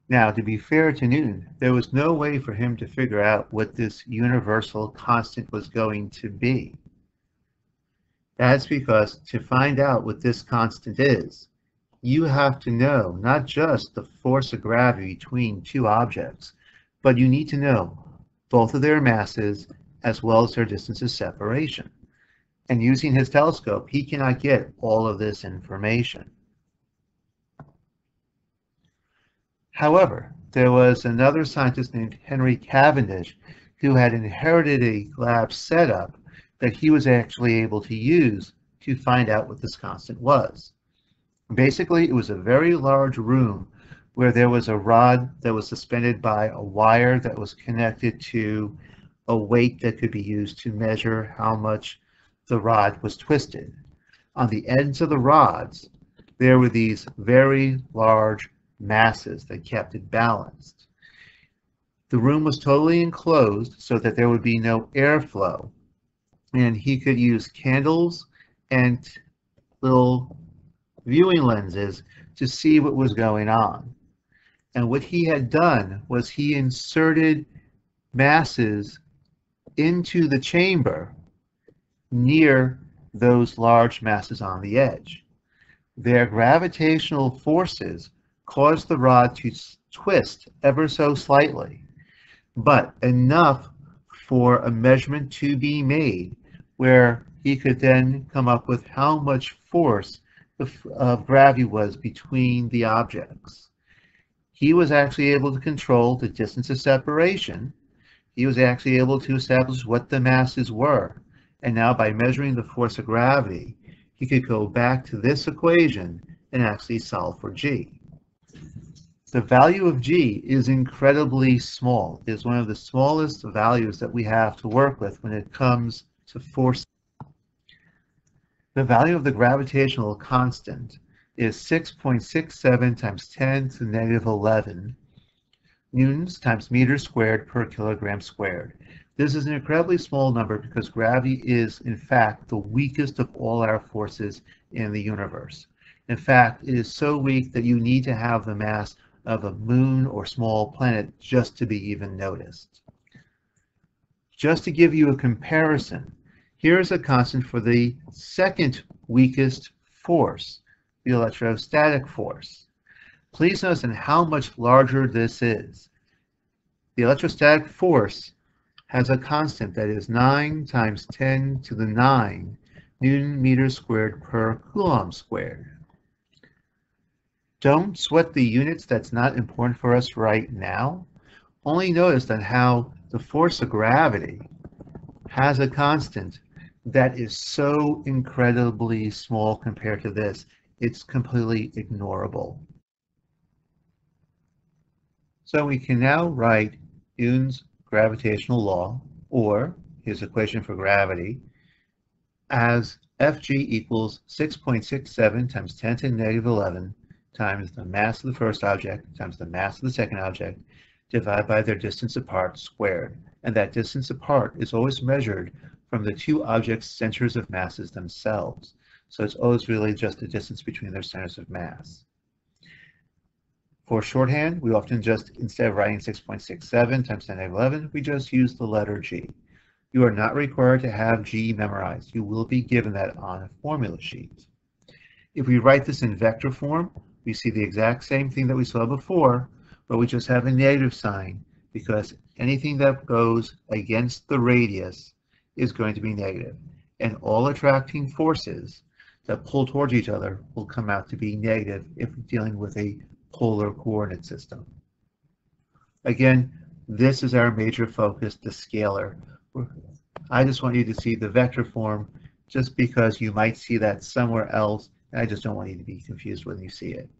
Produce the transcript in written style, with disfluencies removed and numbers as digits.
Now, to be fair to Newton, there was no way for him to figure out what this universal constant was going to be. That's because to find out what this constant is, you have to know not just the force of gravity between two objects, but you need to know both of their masses as well as their distance of separation. And using his telescope, he cannot get all of this information. However, there was another scientist named Henry Cavendish who had inherited a lab setup that he was actually able to use to find out what this constant was. Basically, it was a very large room where there was a rod that was suspended by a wire that was connected to a weight that could be used to measure how much the rod was twisted. On the ends of the rods, there were these very large masses that kept it balanced. The room was totally enclosed so that there would be no airflow, and he could use candles and little viewing lenses to see what was going on. And what he had done was he inserted masses into the chamber near those large masses on the edge. Their gravitational forces caused the rod to twist ever so slightly, but enough for a measurement to be made where he could then come up with how much force of gravity was between the objects. He was actually able to control the distance of separation. He was actually able to establish what the masses were. And now by measuring the force of gravity, he could go back to this equation and actually solve for G. The value of G is incredibly small. It is one of the smallest values that we have to work with when it comes to force. The value of the gravitational constant is 6.67 times 10 to the negative 11 newtons times meters squared per kilogram squared. This is an incredibly small number because gravity is, in fact, the weakest of all our forces in the universe. In fact, it is so weak that you need to have the mass of a moon or small planet just to be even noticed. Just to give you a comparison, here is a constant for the second weakest force, the electrostatic force. Please notice how much larger this is. The electrostatic force has a constant that is 9 times 10 to the 9 Newton meters squared per Coulomb squared. Don't sweat the units, that's not important for us right now. Only notice that how the force of gravity has a constant that is so incredibly small compared to this, it's completely ignorable. So we can now write Newton's gravitational law, or his equation for gravity, as Fg equals 6.67 times 10 to the negative 11 times the mass of the first object times the mass of the second object divided by their distance apart squared. And that distance apart is always measured from the two objects' centers of masses themselves. So it's always really just the distance between their centers of mass. For shorthand, we often just, instead of writing 6.67 times 10 to the 11, we just use the letter G. You are not required to have G memorized. You will be given that on a formula sheet. If we write this in vector form, we see the exact same thing that we saw before, but we just have a negative sign because anything that goes against the radius is going to be negative. And all attracting forces that pull towards each other will come out to be negative if we're dealing with a polar coordinate system. Again, this is our major focus, the scalar. I just want you to see the vector form just because you might see that somewhere else, and I just don't want you to be confused when you see it.